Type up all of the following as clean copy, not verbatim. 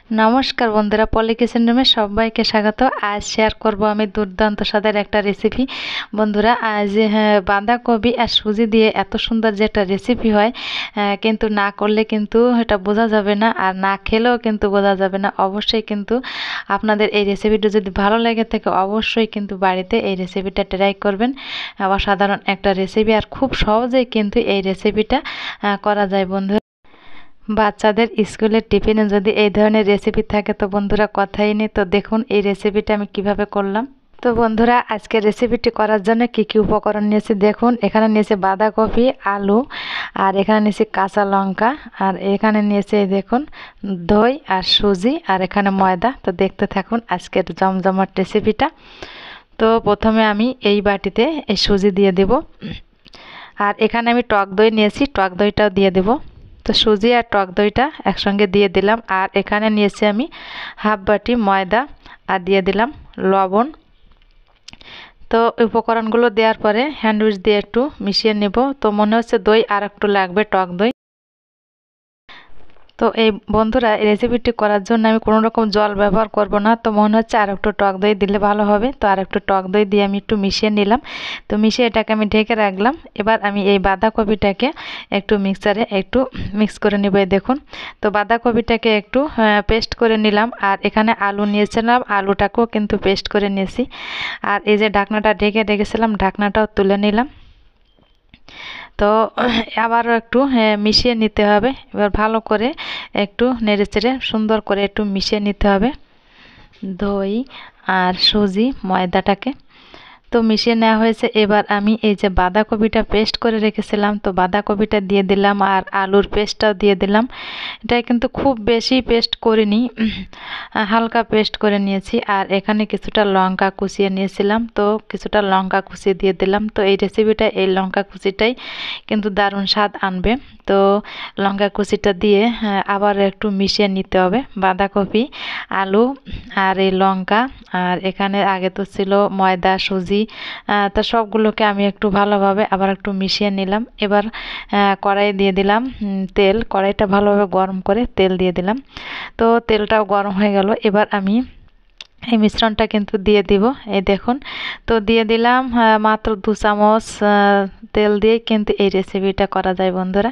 নমস্কার বন্ধুরা, পলি কিচেন রুমে সবাইকে স্বাগত। আজ শেয়ার করব আমি দুর্দান্ত স্বাদের একটা রেসিপি। বন্ধুরা, আজ বাঁধাকপি আর সুজি দিয়ে এত সুন্দর যে একটা রেসিপি হয়, কিন্তু না করলে কিন্তু এটা বোঝা যাবে না, আর না খেলেও কিন্তু বোঝা যাবে না। অবশ্যই কিন্তু আপনাদের এই রেসিপিটা যদি ভালো লেগে থাকে অবশ্যই কিন্তু বাড়িতে এই রেসিপিটা ট্রাই করবেন। অসাধারণ একটা রেসিপি, আর খুব সহজেই কিন্তু এই রেসিপিটা করা যায় বন্ধুরা। বাচ্চাদের স্কুলের টিফিনে যদি এই ধরনের রেসিপি থাকে তো বন্ধুরা কথাই নেই। তো দেখুন এই রেসিপিটা আমি কিভাবে করলাম। তো বন্ধুরা, আজকে রেসিপিটি করার জন্য কি কি উপকরণ নিয়েছি দেখুন। এখানে নিয়েছি বাঁধাকপি, আলু, আর এখানে নিয়েছি কাঁচা লঙ্কা, আর এখানে নিয়েছি এই দেখুন দই আর সুজি, আর এখানে ময়দা। তো দেখতে থাকুন আজকের জমজমাট রেসিপিটা। তো প্রথমে আমি এই বাটিতে এই সুজি দিয়ে দেব, আর এখানে আমি টক দই নিয়েছি, টক দইটাও দিয়ে দেব। তো সুজি আর টক দইটা একসঙ্গে দিয়ে দিলাম, আর এখানে নিয়েছি আমি হাফ বাটি ময়দা, আর দিয়ে দিলাম লবণ। তো উপকরণগুলো দেওয়ার পরে হ্যান্ড উইচ দিয়ে একটু মিশিয়ে নেব। তো মনে হচ্ছে দই আর একটু লাগবে, টক দই। তো এই বন্ধুরা, এই রেসিপিটি করার জন্য আমি কোনো রকম জল ব্যবহার করব না। তো মনে হচ্ছে আর একটু টক দই দিলে ভালো হবে। তো আর একটু টক দই দিয়ে আমি একটু মিশিয়ে নিলাম। তো মিশিয়ে এটাকে আমি ঢেকে রাখলাম। এবার আমি এই বাঁধাকপিটাকে একটু মিক্সারে একটু মিক্স করে নেব। দেখুন, তো বাঁধাকপিটাকে একটু পেস্ট করে নিলাম, আর এখানে আলু নিয়েছিলাম, আলুটাকেও কিন্তু পেস্ট করে নিয়েছি। আর এই যে ঢাকনাটা ঢেকে রেখেছিলাম, ঢাকনাটাও তুলে নিলাম। তো আবারও একটু মিশিয়ে নিতে হবে। এবার ভালো করে একটু নেড়েচেড়ে সুন্দর করে একটু মিশিয়ে নিতে হবে দই আর সুজি ময়দাটাকে। তো মিশিয়ে নেওয়া হয়েছে। এবার আমি এই যে বাঁধাকপিটা পেস্ট করে রেখেছিলাম, তো বাঁধাকপিটা দিয়ে দিলাম, আর আলুর পেস্টটাও দিয়ে দিলাম। এটা কিন্তু খুব বেশি পেস্ট করিনি, হালকা পেস্ট করে নিয়েছি। আর এখানে কিছুটা লঙ্কা কুচিয়ে নিয়েছিলাম, তো কিছুটা লঙ্কা কুচিয়ে দিয়ে দিলাম। তো এই রেসিপিটা এই লঙ্কা কুচিটাই কিন্তু দারুণ স্বাদ আনবে। তো লঙ্কা কুচিটা দিয়ে আবার একটু মিশিয়ে নিতে হবে বাঁধাকপি, আলু আর এই লঙ্কা। আর এখানে আগে তো ছিল ময়দা, সুজি। তো সবগুলোকে আমি একটু ভালোভাবে আবার একটু মিশিয়ে নিলাম। এবার কড়াই দিয়ে দিলাম তেল। কড়াইটা ভালোভাবে গরম করে তেল দিয়ে দিলাম। তো তেলটাও গরম হয়ে গেল। এবার আমি এই মিশ্রণটা কিন্তু দিয়ে দিব। এই দেখুন, তো দিয়ে দিলাম মাত্র 2 চামচ তেল দিয়ে কিন্তু এই রেসিপিটা করা যায় বন্ধুরা।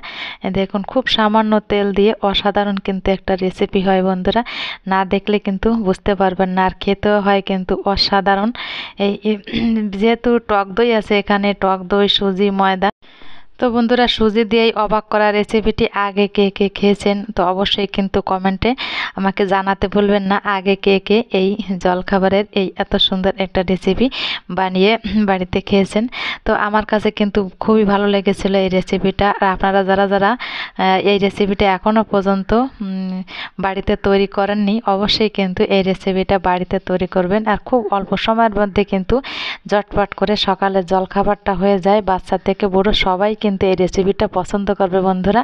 দেখুন, খুব সামান্য তেল দিয়ে অসাধারণ কিন্তু একটা রেসিপি হয় বন্ধুরা। না দেখলে কিন্তু বুঝতে পারবেন না, আর খেতেও হয় কিন্তু অসাধারণ। এই যেহেতু টক দই আছে এখানে, টক দই, সুজি, ময়দা। তো বন্ধুরা, সুজি দিয়েই অবাক করা রেসিপিটি আগে কে কে খেয়েছেন তো অবশ্যই কিন্তু কমেন্টে আমাকে জানাতে ভুলবেন না, আগে কে কে এই জলখাবারের এই এত সুন্দর একটা রেসিপি বানিয়ে বাড়িতে খেয়েছেন। তো আমার কাছে কিন্তু খুবই ভালো লেগেছিল এই রেসিপিটা। আর আপনারা যারা যারা এই রেসিপিটা এখনও পর্যন্ত বাড়িতে তৈরি করেননি অবশ্যই কিন্তু এই রেসিপিটা বাড়িতে তৈরি করবেন। আর খুব অল্প সময়ের মধ্যে কিন্তু ঝটপট করে সকালের জলখাবারটা হয়ে যায়। বাচ্চা থেকে বুড়ো সবাই কিন্তু এই রেসিপিটা পছন্দ করবে বন্ধুরা।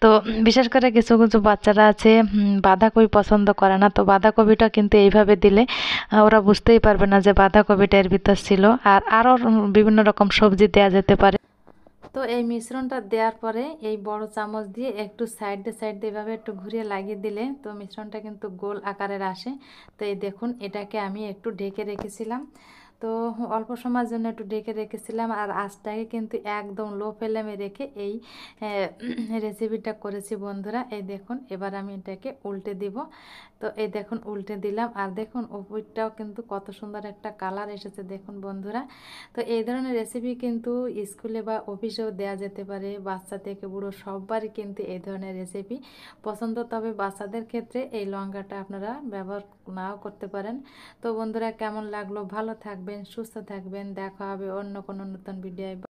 তো বিশেষ করে কিছু কিছু বাচ্চারা আছে বাঁধাকপি পছন্দ করে না। তো বাঁধাকপিটা কিন্তু এইভাবে দিলে ওরা বুঝতেই পারবে না যে বাঁধাকপিটা এর ভিতর ছিল। আর আরও বিভিন্ন রকম সবজি দেওয়া যেতে পারে। তো এই মিশ্রণটা দেওয়ার পরে এই বড় চামচ দিয়ে একটু সাইড দিয়ে এভাবে একটু ঘুরিয়ে লাগিয়ে দিলে তো মিশ্রণটা কিন্তু গোল আকারের আসে। তো এই দেখুন, এটাকে আমি একটু ঢেকে রেখেছিলাম। তো অল্প সময়ের জন্য একটু ঢেকে রেখেছিলাম, আর আঁচটাকে কিন্তু একদম লো ফ্লেমে রেখে এই রেসিপিটা করেছি বন্ধুরা। এই দেখুন, এবার আমি এটাকে উল্টে দিব। তো এই দেখুন উল্টে দিলাম, আর দেখুন উপরটাও কিন্তু কত সুন্দর একটা কালার এসেছে দেখুন বন্ধুরা। তো এই ধরনের রেসিপি কিন্তু স্কুলে বা অফিসেও দেওয়া যেতে পারে। বাচ্চা থেকে বুড়ো সবারই কিন্তু এই ধরনের রেসিপি পছন্দ। তবে বাচ্চাদের ক্ষেত্রে এই লঙ্কাটা আপনারা ব্যবহার নাও করতে পারেন। তো বন্ধুরা, কেমন লাগলো? ভালো থাকবেন, সুস্থ থাকবেন। দেখা হবে অন্য কোনো নতুন ভিডিও।